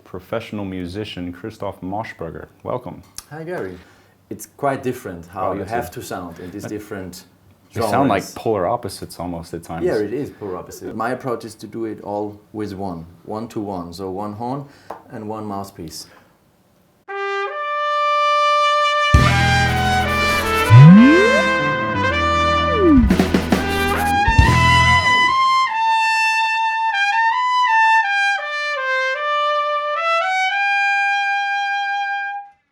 professional musician Christoph Moschberger. Welcome. Hi Gary. It's quite different how you have to sound in these different They genres. sound like polar opposites almost at times. Yeah, it is polar opposite. My approach is to do it all with one to one. So one horn and one mouthpiece.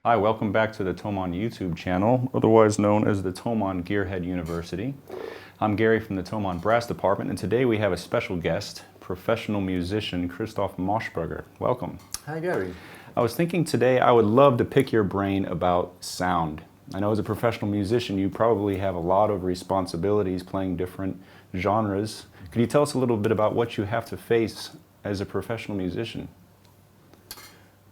Hi, welcome back to the Thomann YouTube channel, otherwise known as the Thomann Gearhead University. I'm Gary from the Thomann Brass Department, and today we have a special guest, professional musician Christoph Moschberger. Welcome. Hi Gary. I was thinking today I would love to pick your brain about sound. I know as a professional musician you probably have a lot of responsibilities playing different genres. Could you tell us a little bit about what you have to face as a professional musician?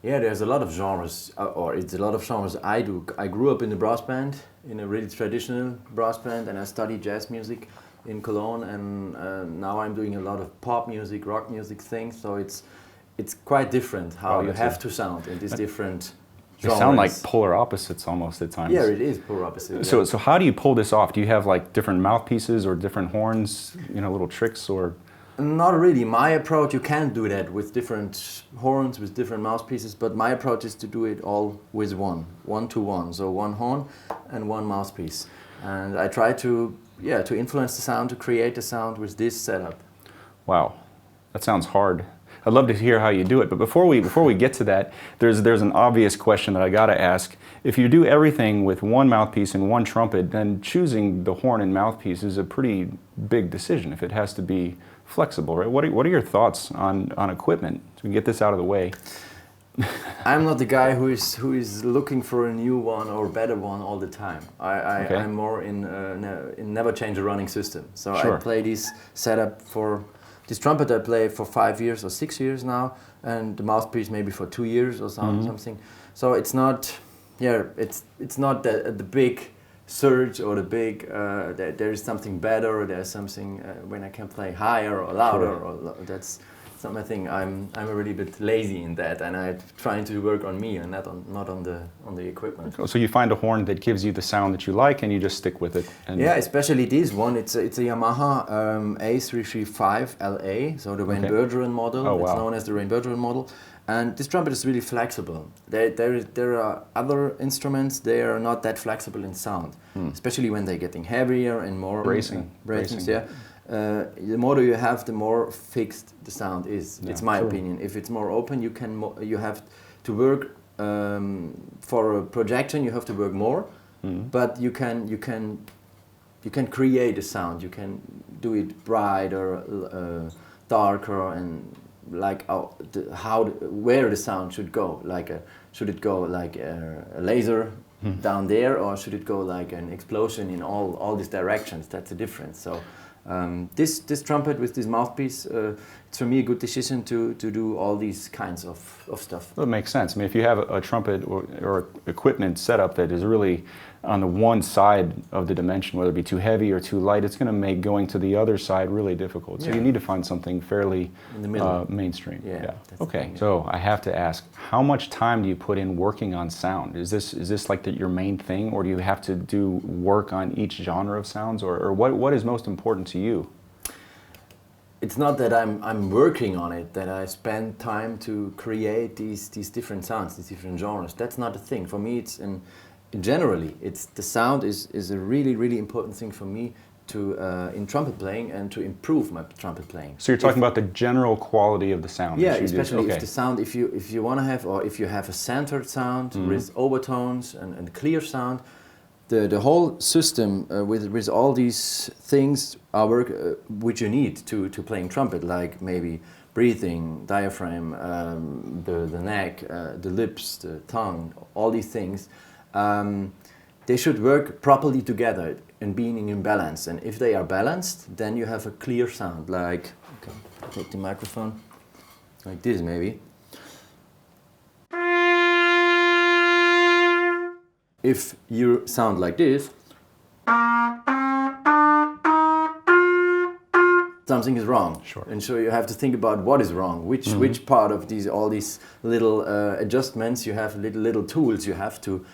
Yeah, there's a lot of genres, or it's a lot of genres I do. I grew up in the brass band, in a really traditional brass band, and I studied jazz music in Cologne, and now I'm doing a lot of pop music, rock music things, so it's quite different how you have to sound in these different They genres. sound like polar opposites almost at times. Yeah, it is polar opposite. So how do you pull this off? Do you have like different mouthpieces or different horns, you know, little tricks or? Not really. My approach, you can do that with different horns, with different mouthpieces, but my approach is to do it all with one to one. So one horn and one mouthpiece. And I try to influence the sound, to create the sound with this setup. Wow, that sounds hard. I'd love to hear how you do it, but before we get to that, there's an obvious question that I gotta ask. If you do everything with one mouthpiece and one trumpet, then choosing the horn and mouthpiece is a pretty big decision if it has to be flexible, right? What are your thoughts on equipment? So we can get this out of the way. I'm not the guy who is looking for a new one or better one all the time. I'm more in never change a running system. So Sure. I play this setup for this trumpet. I play for 5 years or 6 years now, and the mouthpiece maybe for 2 years or something. So it's not, it's not the big surge or the big there is something better, or there's something when I can play higher or louder. Sure. That's not my thing. I'm a really bit lazy in that, and I'm trying to work on me and not on the equipment. So you find a horn that gives you the sound that you like and you just stick with it. And yeah, especially this one. It's a Yamaha A335 LA, so the Bergeron model. Oh, wow. It's known as the Bergeron model. And this trumpet is really flexible. There are other instruments, they are not that flexible in sound, especially when they're getting heavier and more bracing. Yeah. The more you have, the more fixed the sound is. Yeah, it's my opinion. If it's more open, you have to work for a projection. You have to work more, but you can create a sound. You can do it brighter, darker, and like where the sound should go. Should it go like a laser down there, or should it go like an explosion in all these directions? That's the difference. So this trumpet with this mouthpiece, it's for me a good decision to do all these kinds of stuff. Well, it makes sense. I mean, if you have a trumpet or equipment setup that is really on the one side of the dimension, whether it be too heavy or too light, it's going to make going to the other side really difficult. So you need to find something fairly in the middle, mainstream. Yeah. Okay. So I have to ask, how much time do you put in working on sound? Is this like your main thing, or do you have to do work on each genre of sounds, or what is most important to you? It's not that I'm working on it, that I spend time to create these different sounds, these different genres. That's not a thing. For me, generally, the sound is a really important thing for me to in trumpet playing and to improve my trumpet playing. So you're talking about the general quality of the sound. Yeah, especially if the sound, if you want to have, or if you have a centered sound with overtones and clear sound, the whole system with all these things are work which you need to playing trumpet, like maybe breathing, diaphragm, the neck, the lips, the tongue, all these things. They should work properly together and being in balance. And if they are balanced, then you have a clear sound. Like, take the microphone, like this maybe. If you sound like this, something is wrong. Sure. And so you have to think about what is wrong, which part of all these little adjustments you have, little tools you have to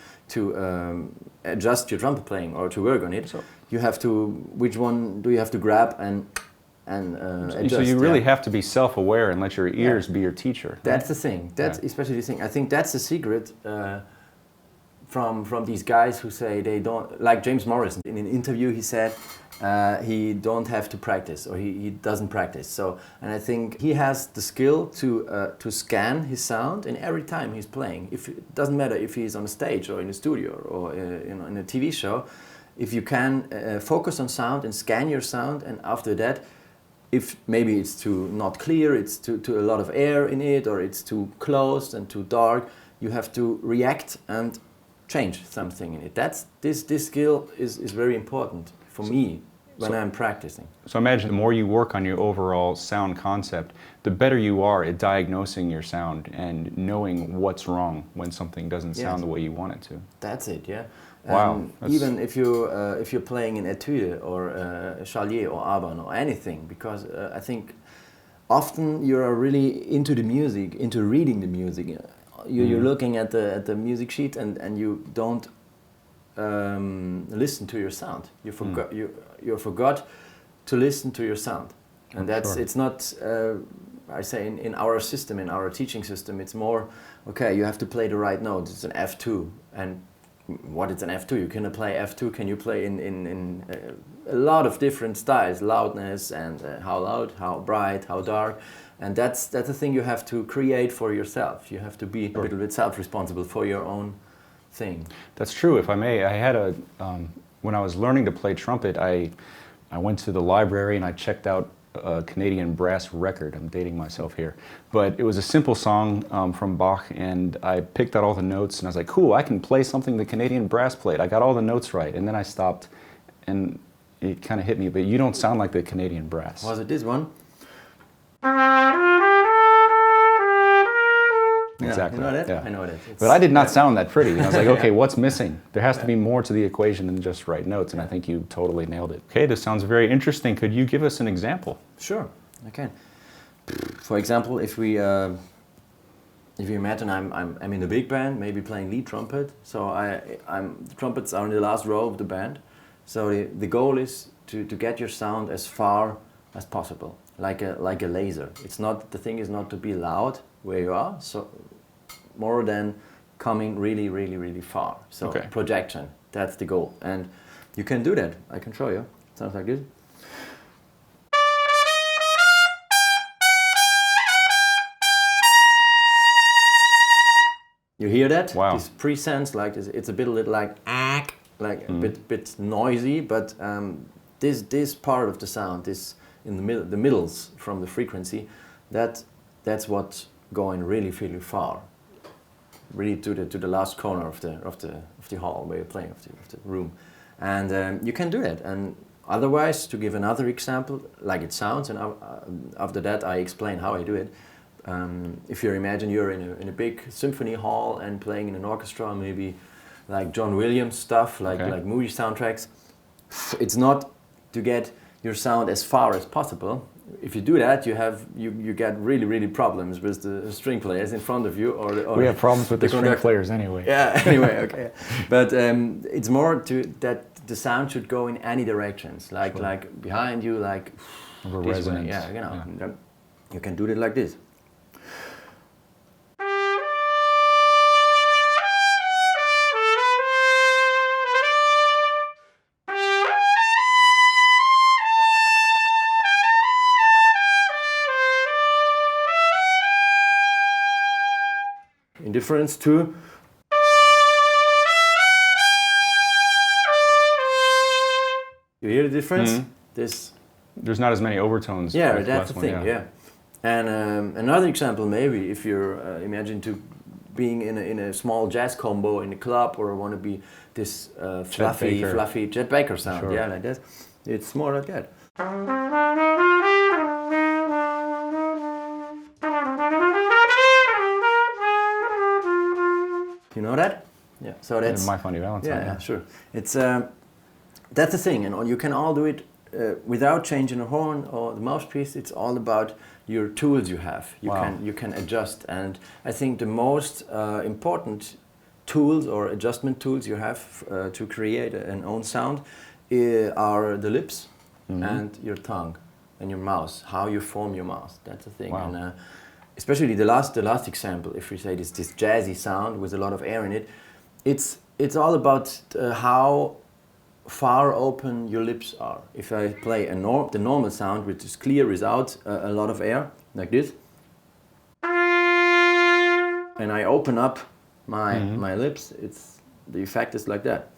adjust your trumpet playing or to work on it. So you have to, which one do you have to grab and adjust? So you really have to be self-aware and let your ears be your teacher. That's the thing. That's especially the thing. I think that's the secret from these guys who say they don't, like James Morrison in an interview he said he don't have to practice, or he doesn't practice. So, and I think he has the skill to scan his sound in every time he's playing. If it doesn't matter if he's on a stage or in a studio or in a TV show, if you can focus on sound and scan your sound, and after that, if maybe it's too not clear, it's too a lot of air in it, or it's too closed and too dark, you have to react and change something in it. This skill is very important for me when I'm practicing. So imagine the more you work on your overall sound concept, the better you are at diagnosing your sound and knowing what's wrong when something doesn't sound the way you want it to. That's it, yeah. Wow. Even if you're playing an etude or a Charlier or Aban or anything, because I think often you're really into the music, into reading the music. You're looking at the music sheet and you don't listen to your sound. You forgot to listen to your sound, and it's not. I say in our system, in our teaching system, it's more okay. You have to play the right note. It's an F2, and what is an F2? You can play F2. Can you play in a lot of different styles, loudness and how loud, how bright, how dark. And that's the thing you have to create for yourself. You have to be a little bit self-responsible for your own thing. That's true. If I may, I had when I was learning to play trumpet, I went to the library and I checked out a Canadian brass record. I'm dating myself here. But it was a simple song from Bach, and I picked out all the notes, and I was like, cool, I can play something the Canadian brass played. I got all the notes right. And then I stopped, and it kind of hit me, but you don't sound like the Canadian brass. Was it this one? Exactly. You know that? Yeah. I know that. But I did not sound that pretty. And I was like, okay, what's missing? There has to be more to the equation than just right notes, and I think you totally nailed it. Okay, this sounds very interesting. Could you give us an example? Sure, I can. For example, if you imagine I'm in a big band, maybe playing lead trumpet, so the trumpets are in the last row of the band. So the goal is to get your sound as far as possible, like a laser. The thing is not to be loud where you are, so more than coming really, really, really far. So projection, that's the goal. And you can do that. I can show you. It sounds like this. You hear that? Wow. This presence, like it's a bit like a bit noisy, but this part of the sound, this in the middle, the middles from the frequency, that's what's going really, really far, really to the last corner of the hall where you're playing, of the room, and you can do that. And otherwise, to give another example, like it sounds, and after that I explain how I do it. If you imagine you're in a big symphony hall and playing in an orchestra, maybe like John Williams stuff, like movie soundtracks, it's not to get your sound as far as possible. If you do that, you get really, really problems with the string players in front of you, or we have problems with the string players anyway. Yeah, anyway, okay. But it's more that the sound should go in any directions, like behind you, like this resonance. way. Yeah, you know, you can do it like this. In difference to you hear the difference? There's not as many overtones. Yeah, that's the thing. Yeah, and another example, maybe if you're imagine to being in a small jazz combo in a club, or want to be this fluffy Chet Baker sound. Sure. Yeah, like that. It's more like that. You know that? So that's My Funny Valentine. Yeah, sure. It's that's the thing, and you can all do it without changing the horn or the mouthpiece, it's all about your tools you have. You can adjust, and I think the most important tools or adjustment tools you have to create an own sound are the lips and your tongue and your mouth. How you form your mouth. That's the thing. Wow. And especially the last example, if we say this jazzy sound with a lot of air in it, it's all about how far open your lips are. If I play the normal sound, which is clear without a lot of air, like this, and I open up my lips, the effect is like that.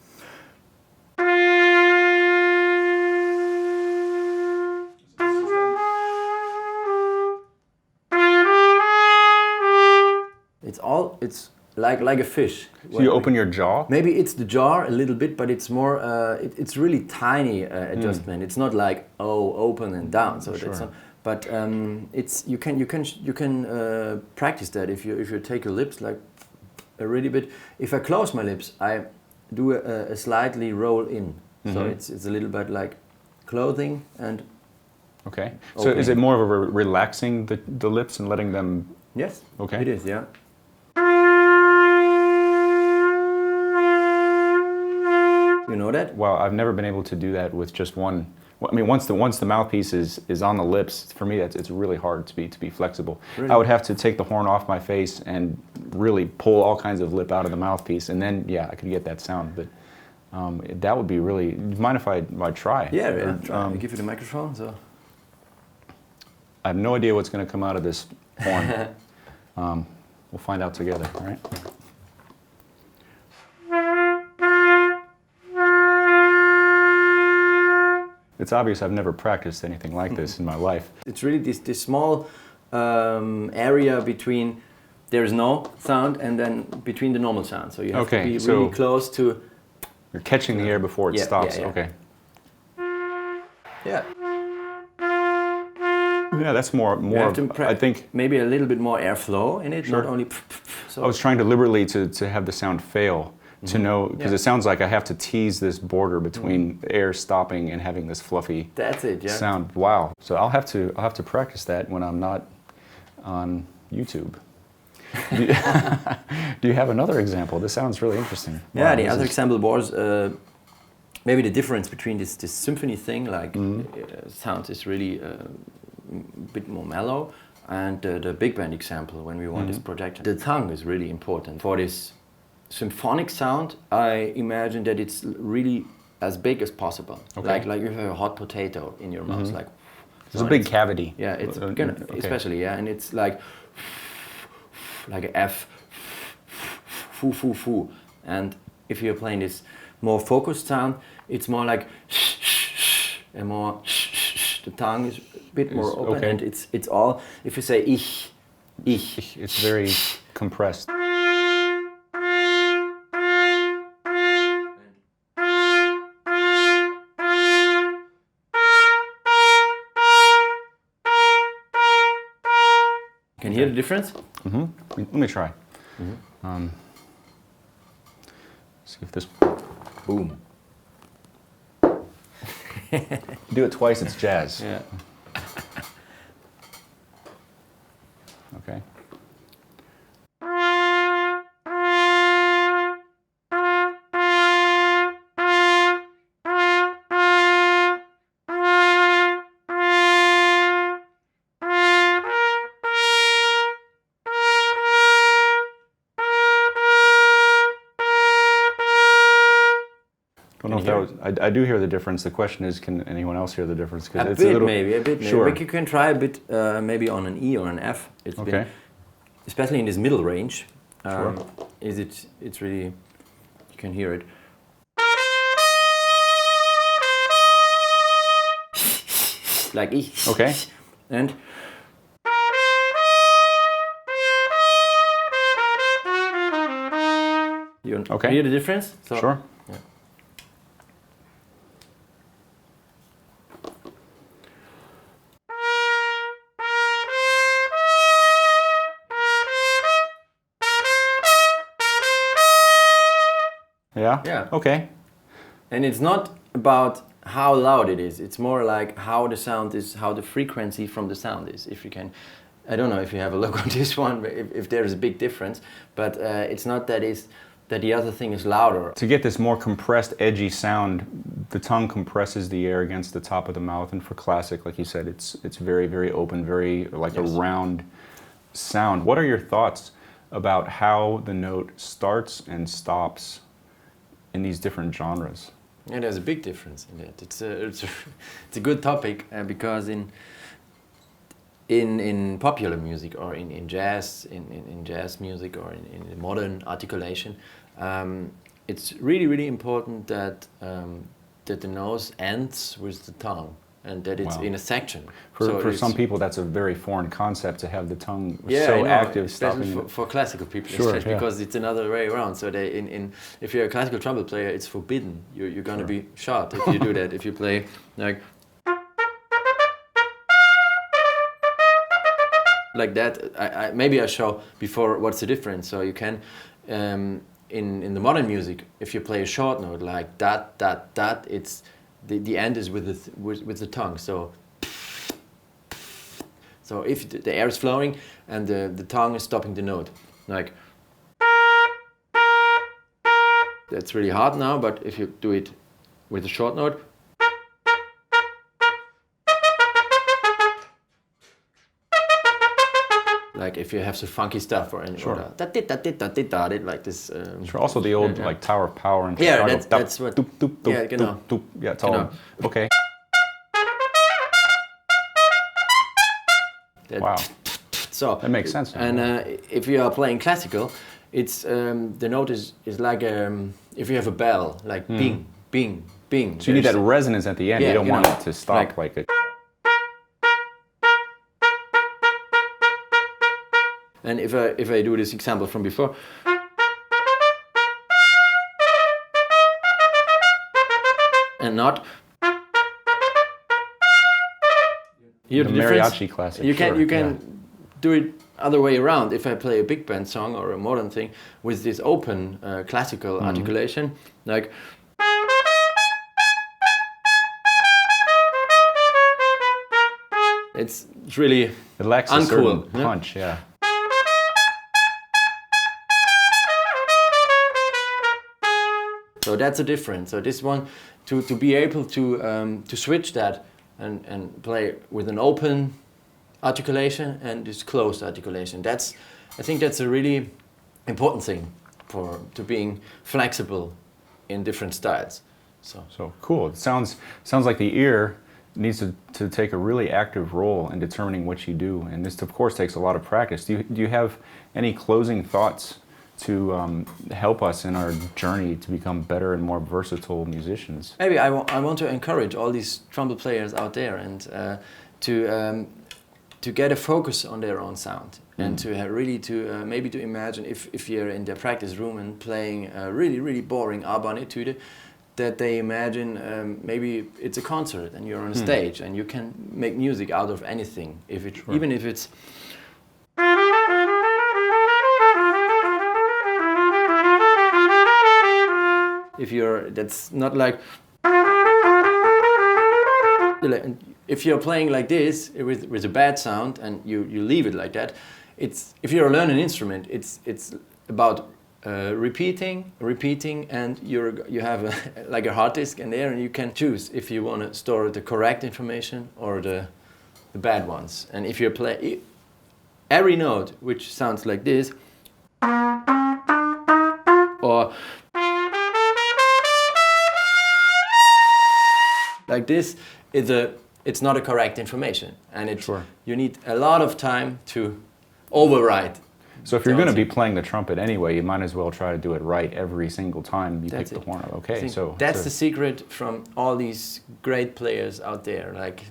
It's like a fish. So you open your jaw? Maybe it's the jaw a little bit, but it's more. It's really tiny adjustment. It's not like open and down. So Sure. it's not, but you can practice that if you take your lips like a really bit. If I close my lips, I do a slightly roll in. So it's a little bit like clothing and. Okay. So is it more of a relaxing the lips and letting them? Yes. Okay. It is. Yeah. You know that? Well, I've never been able to do that with just one. I mean, once the mouthpiece is on the lips, for me it's really hard to be flexible. Really? I would have to take the horn off my face and really pull all kinds of lip out of the mouthpiece, and then I could get that sound. But that would be really. Do you mind if I try? Yeah. Try. I give you the microphone. So. I have no idea what's going to come out of this horn. We'll find out together. All right. It's obvious I've never practiced anything like this in my life. It's really this small area between there's no sound and then between the normal sound. So you have to be really close to. You're catching the air before it stops. Yeah. Okay. Yeah. Yeah, that's more. I think maybe a little bit more airflow in it, not only. So I was trying deliberately to have the sound fail. To know, because it sounds like I have to tease this border between air stopping and having this fluffy sound. Wow. So I'll have to practice that when I'm not on YouTube. Do you have another example? This sounds really interesting. Yeah, wow, the other example was maybe the difference between this symphony thing, like sound is really a bit more mellow, and the big band example when we want this project. The tongue is really important for this symphonic sound. I imagine that it's really as big as possible. Okay. Like you have a hot potato in your mouth. Like there's a big cavity. Yeah, it's especially and it's like a F, foo foo foo. And if you're playing this more focused sound, it's more like and more. The tongue is a bit more open, and it's all. If you say ich, it's very compressed. Can you hear the difference? Let me try. See if this. Boom. Do it twice, it's jazz. Yeah. Okay. I don't know if that was. I do hear the difference. The question is, can anyone else hear the difference? A bit maybe. Sure. But you can try a bit, maybe on an E or an F. It's okay. Especially in this middle range. Sure. It's really, you can hear it. Like E. Okay. And. You hear the difference? So, sure. Yeah. Yeah? Yeah. Okay. And it's not about how loud it is. It's more like how the sound is, how the frequency from the sound is. If you can, I don't know if you have a look on this one, but if there is a big difference, but it's not that the other thing is louder. To get this more compressed, edgy sound, the tongue compresses the air against the top of the mouth, and for classic, like you said, it's very, very open, very like a round sound. What are your thoughts about how the note starts and stops in these different genres? Yeah, there's a big difference in that. It's a good topic because in popular music or in jazz, in jazz music or in modern articulation, it's really, really important that that the nose ends with the tongue and that it's in a section. For some people, that's a very foreign concept to have the tongue I so know, active, especially stopping. for classical people, Sure, especially because it's another way around. So they if you're a classical trumpet player, it's forbidden. You're going to be shot if you do that. If you play like that, maybe I show before what's the difference. So you can in the modern music, if you play a short note like that, it's the end is with the tongue. So if the air is flowing and the tongue is stopping the note, like that's really hard now. But if you do it with a short note, like if you have some funky stuff or any like this. Also the old like Tower of Power in Yeah, Chicago. that's what. Yeah, genau. Yeah, it's all okay. Wow. So that makes sense. And if you are playing classical, it's the note is like if you have a bell, like bing, bing, bing. So you need that resonance at the end. Yeah, you don't want it to stop like a. And if I do this example from before, and not The mariachi classic. You can do it other way around. If I play a big band song or a modern thing with this open classical articulation, like. It's really it lacks uncool. A certain punch, yeah. So that's a difference. So this one, to be able to switch that and play with an open articulation and this closed articulation. I think that's a really important thing to being flexible in different styles. So cool. It sounds like the ear needs to take a really active role in determining what you do, and this of course takes a lot of practice. Do you have any closing thoughts to help us in our journey to become better and more versatile musicians? Maybe I want to encourage all these trumpet players out there and to get a focus on their own sound and to really maybe to imagine if you're in their practice room and playing a really, really boring ABBA etude, that they imagine maybe it's a concert and you're on a stage and you can make music out of anything, even if it's. That's not like. If you're playing like this with a bad sound and you leave it like that, if you're learning an instrument, it's about repeating, and you have like a hard disk in there, and you can choose if you want to store the correct information or the bad ones. And if you play every note which sounds like this, or like this, it's not a correct information, and you need a lot of time to override. So if you're going to be playing the trumpet anyway, you might as well try to do it right every single time you pick the horn up. Okay, so that's the secret from all these great players out there, like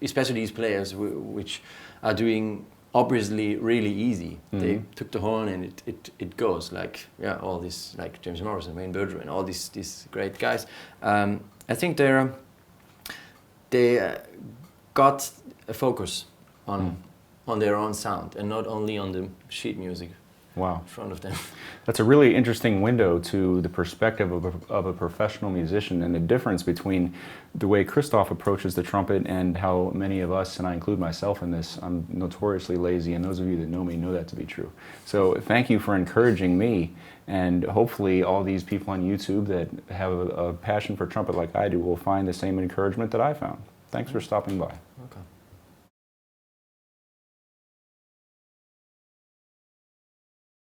especially these players which are doing obviously really easy. They took the horn and it goes like all these like James Morrison, Wayne Bergeron, all these great guys. I think they got a focus on their own sound and not only on the sheet music. Wow. in front of them. That's a really interesting window to the perspective of a professional musician, and the difference between the way Christoph approaches the trumpet and how many of us, and I include myself in this, I'm notoriously lazy, and those of you that know me know that to be true. So thank you for encouraging me, and hopefully all these people on YouTube that have a passion for trumpet like I do will find the same encouragement that I found. Thanks for stopping by. Okay.